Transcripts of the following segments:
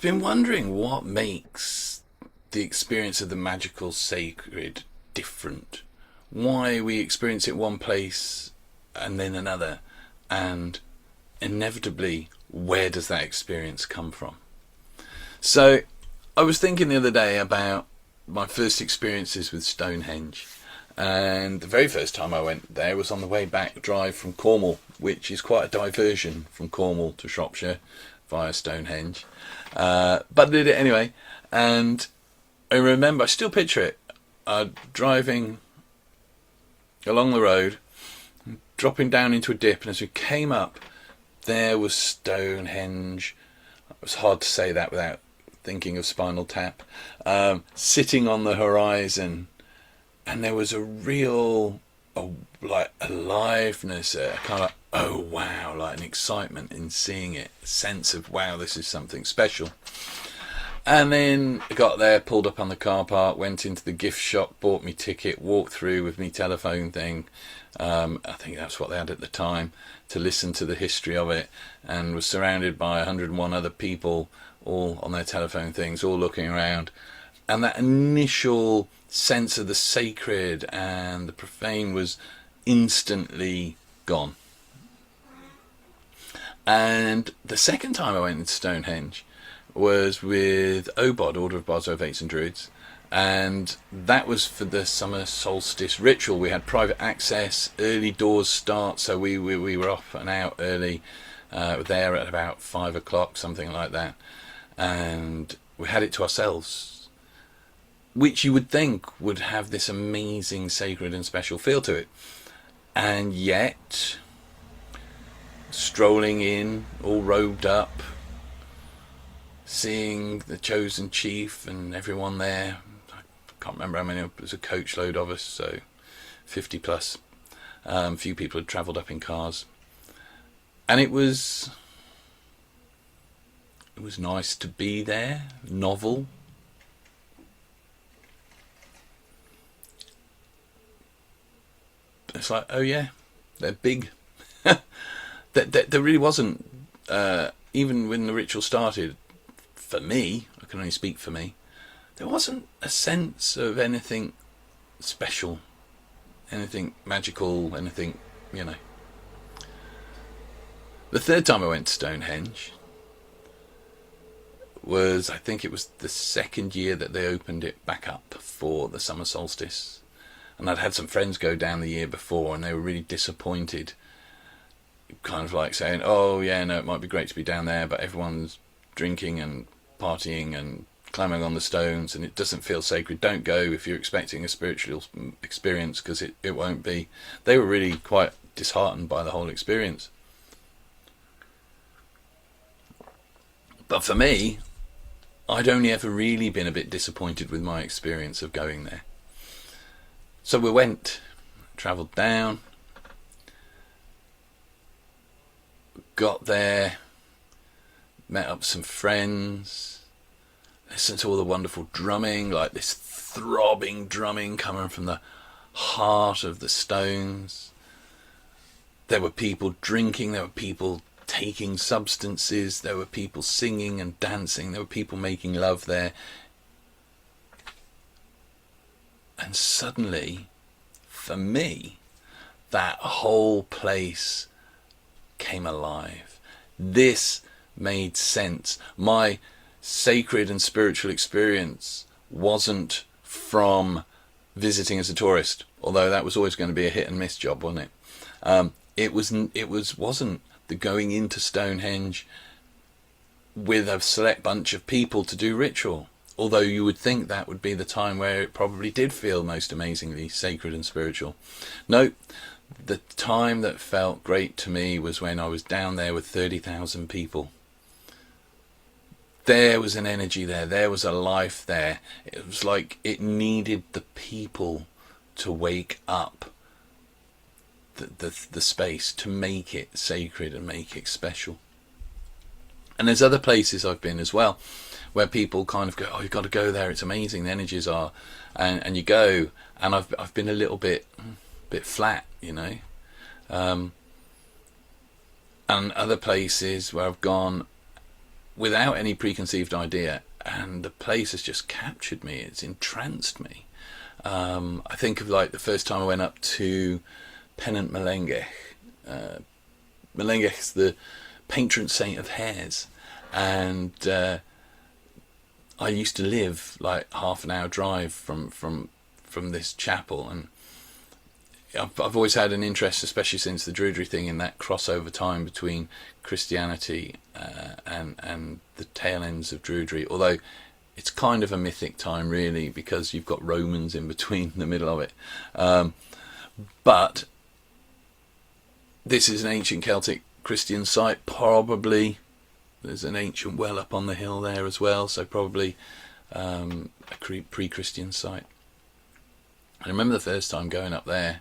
been wondering what makes the experience of the magical sacred different. Why we experience it one place and then another, and inevitably, where does that experience come from? So I was thinking the other day about my first experiences with Stonehenge, and the very first time I went there was on the way back drive from Cornwall, which is quite a diversion from Cornwall to Shropshire via Stonehenge, but I did it anyway. And I remember, I still picture it, driving along the road, dropping down into a dip, and as we came up, there was Stonehenge. It was hard to say that without thinking of Spinal Tap, sitting on the horizon, and there was a real like aliveness, a kind of oh wow, like an excitement in seeing it, a sense of wow, this is something special. And then I got there, pulled up on the car park, went into the gift shop, bought me ticket, walked through with me telephone thing. I think that's what they had at the time, to listen to the history of it, and was surrounded by 101 other people, all on their telephone things, all looking around. And that initial sense of the sacred and the profane was instantly gone. And the second time I went into Stonehenge was with OBOD, Order of Bods, Ovates and Druids, and that was for the summer solstice ritual. We had private access, early doors start, so we were off and out early, there at about 5 o'clock, something like that, and we had it to ourselves, which you would think would have this amazing sacred and special feel to it. And yet, strolling in, all robed up, seeing the chosen chief and everyone there, I can't remember how many, it was a coach load of us, so 50 plus. A few people had travelled up in cars, and it was nice to be there, novel. It's like, oh yeah, they're big. There really wasn't, even when the ritual started, for me, I can only speak for me, there wasn't a sense of anything special, anything magical, anything, you know. The third time I went to Stonehenge was, I think it was the second year that they opened it back up for the summer solstice. And I'd had some friends go down the year before, and they were really disappointed, kind of like saying, oh yeah, no, it might be great to be down there, but everyone's drinking and partying and climbing on the stones, and it doesn't feel sacred. Don't go if you're expecting a spiritual experience, because it won't be. They were really quite disheartened by the whole experience. But for me, I'd only ever really been a bit disappointed with my experience of going there. So we went, travelled down, got there, met up some friends, listened to all the wonderful drumming, like this throbbing drumming coming from the heart of the stones. There were people drinking, there were people taking substances, there were people singing and dancing, there were people making love there. And suddenly, for me, that whole place came alive. This made sense. My sacred and spiritual experience wasn't from visiting as a tourist, although that was always going to be a hit and miss job, wasn't it? Wasn't the going into Stonehenge with a select bunch of people to do ritual. Although you would think that would be the time where it probably did feel most amazingly sacred and spiritual. No, the time that felt great to me was when I was down there with 30,000 people. There was an energy there. There was a life there. It was like it needed the people to wake up the space, to make it sacred and make it special. And there's other places I've been as well, where people kind of go, oh, you've got to go there, it's amazing, the energies are, and you go, and I've been a little bit flat, you know. And other places where I've gone without any preconceived idea, and the place has just captured me. It's entranced me. I think of like the first time I went up to Pennant Melangell. Melangell is the patron saint of hares, and I used to live like half an hour drive from this chapel, and I've always had an interest, especially since the Druidry thing, in that crossover time between Christianity and the tail ends of Druidry. Although it's kind of a mythic time, really, because you've got Romans in between the middle of it. But this is an ancient Celtic Christian site, probably. There's an ancient well up on the hill there as well, so probably a pre-Christian site. I remember the first time going up there.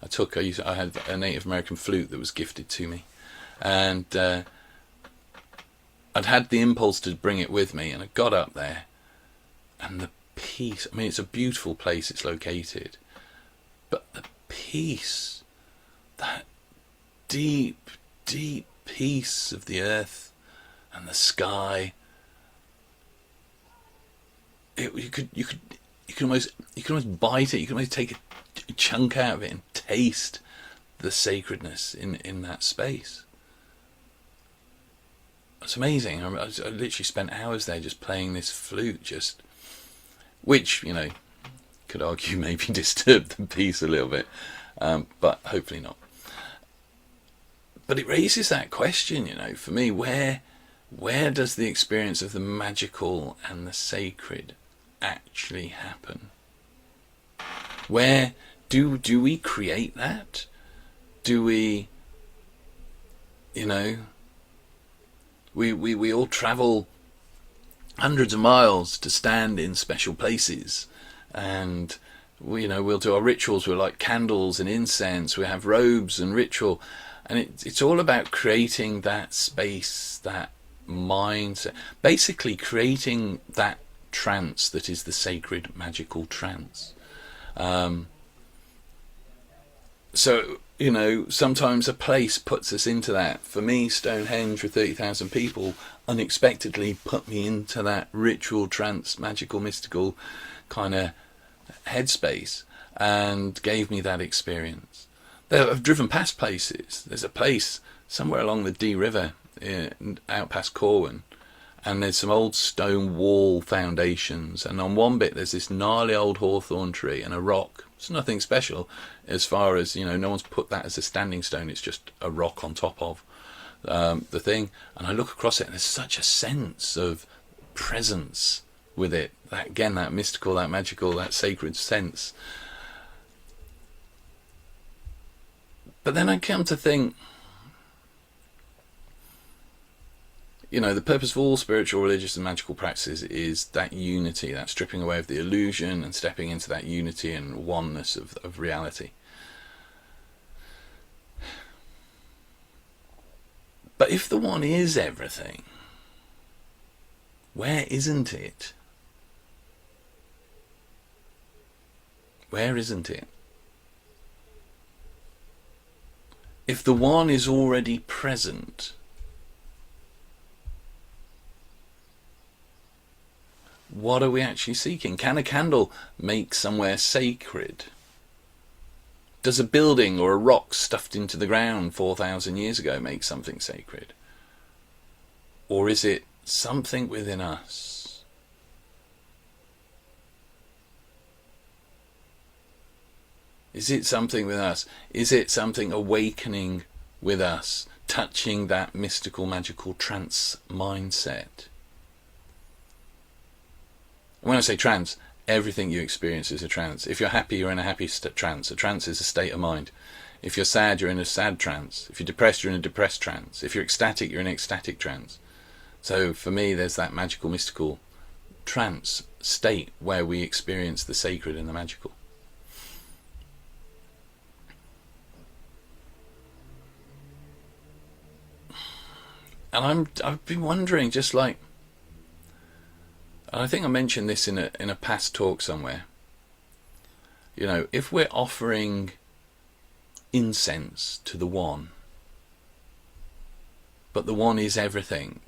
I had a Native American flute that was gifted to me, and I'd had the impulse to bring it with me, and I got up there, and the peace. I mean, it's a beautiful place it's located, but the peace, that deep, deep peace of the earth and the sky. You could almost bite it. You could almost take a chunk out of it and taste the sacredness in that space. It's amazing. I literally spent hours there just playing this flute, which, you know, could argue maybe disturbed the peace a little bit, but hopefully not. But it raises that question, you know, for me, where does the experience of the magical and the sacred actually happen? Where do we create that? Do we, you know, we all travel hundreds of miles to stand in special places, and we'll do our rituals. We're like candles and incense. We have robes and ritual, and it's all about creating that space, that mindset, basically creating that trance that is the sacred magical trance. So, you know, sometimes a place puts us into that. For me, Stonehenge with 30,000 people unexpectedly put me into that ritual, trance, magical, mystical kind of headspace and gave me that experience. I've driven past places. There's a place somewhere along the Dee River out past Corwin, and there's some old stone wall foundations, and on one bit there's this gnarly old hawthorn tree and a rock. It's nothing special as far as, you know, no one's put that as a standing stone. It's just a rock on top of the thing, and I look across it and there's such a sense of presence with it, that mystical, that magical, that sacred sense. But then I come to think, you know, the purpose of all spiritual, religious and magical practices is that unity, that stripping away of the illusion and stepping into that unity and oneness of reality. But if the one is everything, where isn't it? Where isn't it? If the one is already present, what are we actually seeking? Can a candle make somewhere sacred? Does a building or a rock stuffed into the ground 4,000 years ago make something sacred? Or is it something within us? Is it something with us? Is it something awakening with us, touching that mystical, magical trance mindset? When I say trance, everything you experience is a trance. If you're happy, you're in a happy trance. A trance is a state of mind. If you're sad, you're in a sad trance. If you're depressed, you're in a depressed trance. If you're ecstatic, you're in an ecstatic trance. So for me, there's that magical, mystical trance state where we experience the sacred and the magical. And I've been wondering, just like, and I think I mentioned this in a past talk somewhere. You know, if we're offering incense to the one, but the one is everything,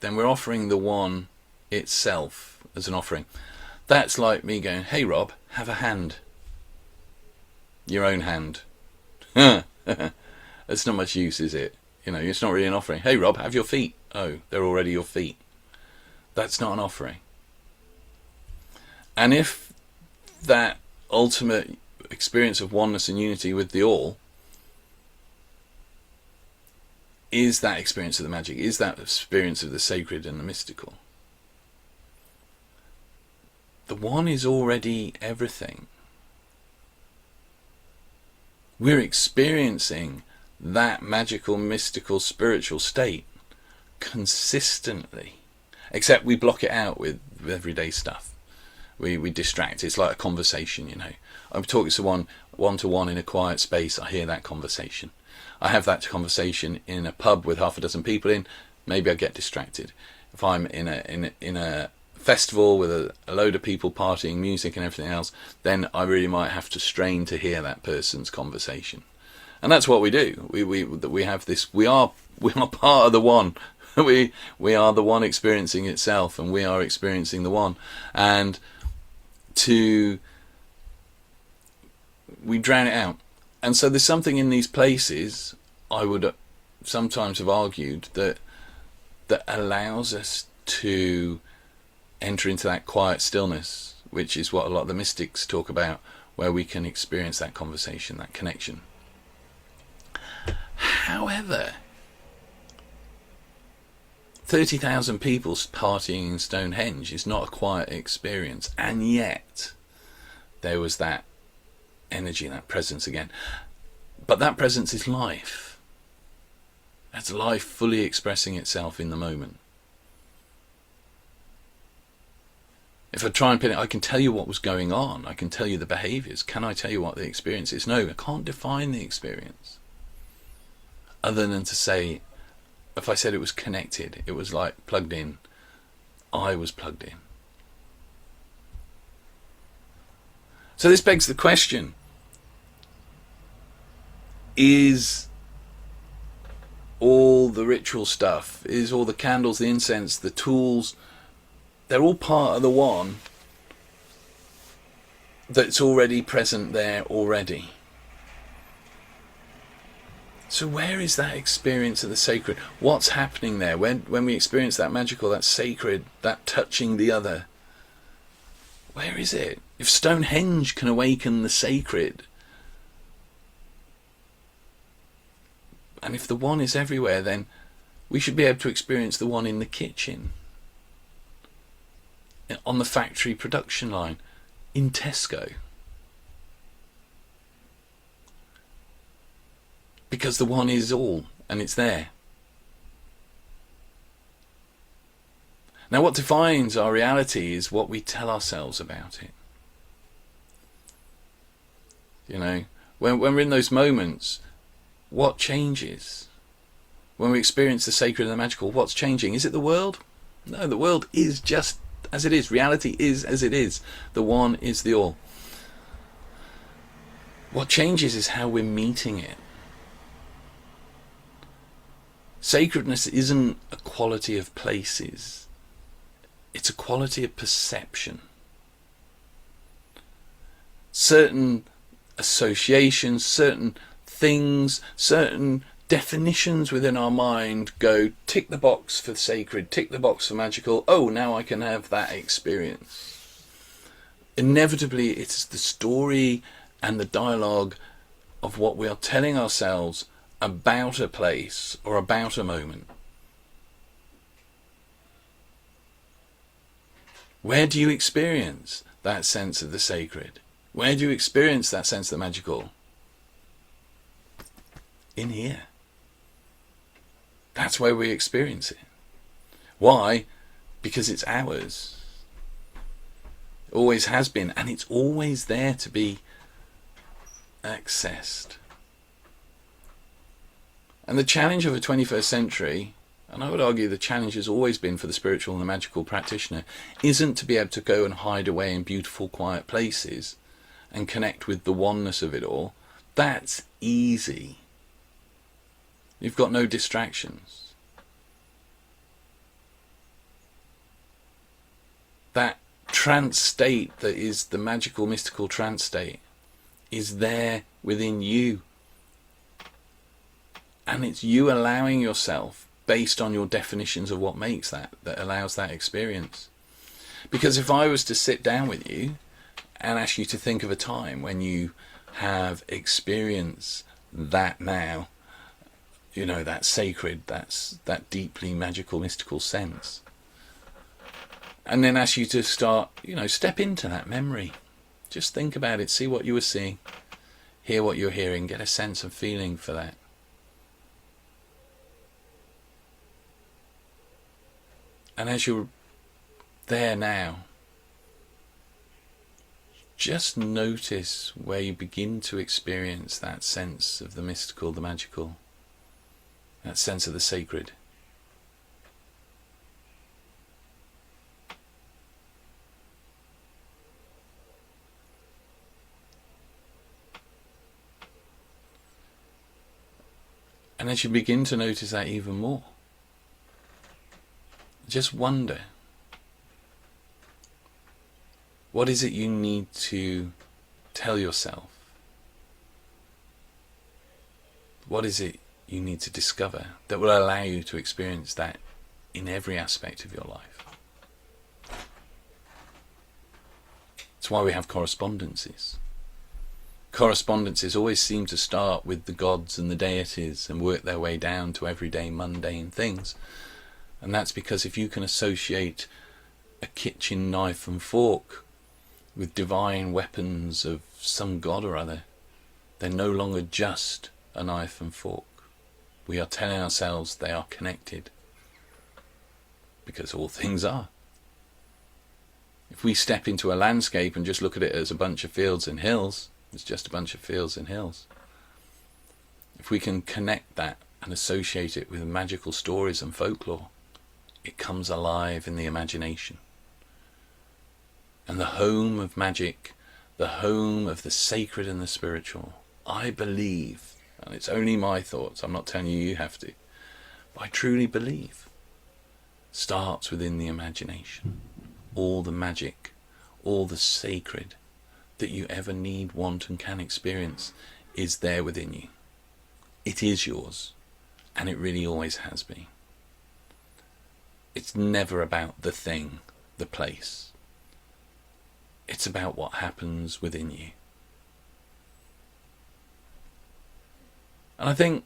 then we're offering the one itself as an offering. That's like me going, hey Rob, have a hand. Your own hand. That's not much use, is it? It's not really an offering. Hey Rob, have your feet. Oh, they're already your feet. That's not an offering. And if that ultimate experience of oneness and unity with the all is that experience of the magic, is that experience of the sacred and the mystical, the one is already everything. We're experiencing that magical, mystical, spiritual state consistently, except we block it out with everyday stuff. We distract. It's like a conversation, I'm talking to one-to-one in a quiet space. I hear that conversation. I have that conversation in a pub with half a dozen people in. Maybe I get distracted. If I'm in a festival with a load of people partying, music and everything else, then I really might have to strain to hear that person's conversation. And that's what we do. We have this. We are part of the one. We are the one experiencing itself, and we are experiencing the one. And we drown it out. And so there's something in these places, I would sometimes have argued, that allows us to enter into that quiet stillness, which is what a lot of the mystics talk about, where we can experience that conversation, that connection. However, 30,000 people partying in Stonehenge is not a quiet experience, and yet there was that energy, that presence again. But that presence is life. That's life fully expressing itself in the moment. If I try and pin it, I can tell you what was going on. I can tell you the behaviours. Can I tell you what the experience is? No, I can't define the experience. Other than to say, if I said it was connected, it was like plugged in. I was plugged in. So this begs the question, is all the ritual stuff, is all the candles, the incense, the tools, they're all part of the one that's already present there already. So where is that experience of the sacred? What's happening there? When we experience that magical, that sacred, that touching the other, where is it? If Stonehenge can awaken the sacred, and if the one is everywhere, then we should be able to experience the one in the kitchen, on the factory production line, in Tesco. Because the one is all, and it's there. Now what defines our reality is what we tell ourselves about it. When we're in those moments, what changes? When we experience the sacred and the magical, what's changing? Is it the world? No, the world is just as it is. Reality is as it is. The one is the all. What changes is how we're meeting it. Sacredness isn't a quality of places. It's a quality of perception. Certain associations, certain things, certain definitions within our mind go, tick the box for sacred, tick the box for magical. Oh, now I can have that experience. Inevitably, it's the story and the dialogue of what we are telling ourselves about a place or about a moment. Where do you experience that sense of the sacred? Where do you experience that sense of the magical? In here. That's where we experience it. Why? Because it's ours. It always has been, and it's always there to be accessed. And the challenge of the 21st century, and I would argue the challenge has always been for the spiritual and the magical practitioner, isn't to be able to go and hide away in beautiful, quiet places and connect with the oneness of it all. That's easy. You've got no distractions. trance state that is the magical, mystical trance state is there within you. And it's you allowing yourself, based on your definitions of what makes that allows that experience. Because if I was to sit down with you and ask you to think of a time when you have experienced that now, you know, that sacred, that deeply magical, mystical sense, and then ask you to start, you know, step into that memory. Just think about it, see what you were seeing, hear what you're hearing, get a sense and feeling for that. And as you're there now, just notice where you begin to experience that sense of the mystical, the magical, that sense of the sacred. And as you begin to notice that even more, just wonder, what is it you need to tell yourself? What is it you need to discover that will allow you to experience that in every aspect of your life? That's why we have correspondences. Correspondences always seem to start with the gods and the deities and work their way down to everyday mundane things. And that's because if you can associate a kitchen knife and fork with divine weapons of some god or other, they're no longer just a knife and fork. We are telling ourselves they are connected, because all things are. If we step into a landscape and just look at it as a bunch of fields and hills, it's just a bunch of fields and hills. If we can connect that and associate it with magical stories and folklore, it comes alive in the imagination. And the home of magic, the home of the sacred and the spiritual, I believe, and it's only my thoughts, I'm not telling you you have to, but I truly believe, starts within the imagination. All the magic, all the sacred that you ever need, want and can experience is there within you. It is yours, and it really always has been. It's never about the thing, the place. It's about what happens within you. And I think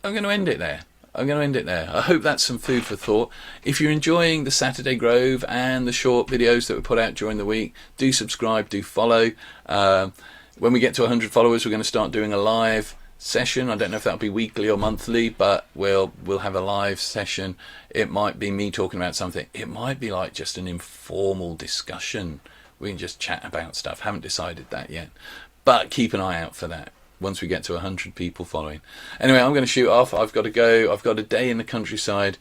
I'm going to end it there. I hope that's some food for thought. If you're enjoying the Saturday Grove and the short videos that we put out during the week, do subscribe, do follow. When we get to 100 followers, we're going to start doing a live session. I don't know if that'll be weekly or monthly, but we'll have a live session. It might be me talking about something. It might be like just an informal discussion. We can just chat about stuff. Haven't decided that yet, but keep an eye out for that once we get to 100 people following. Anyway, I'm going to shoot off. I've got to go. I've got a day in the countryside,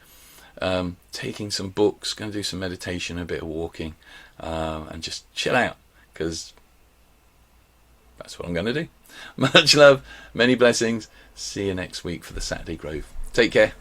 taking some books, going to do some meditation, a bit of walking, and just chill out, because that's what I'm going to do. Much love, many blessings. See you next week for the Saturday Grove. Take care.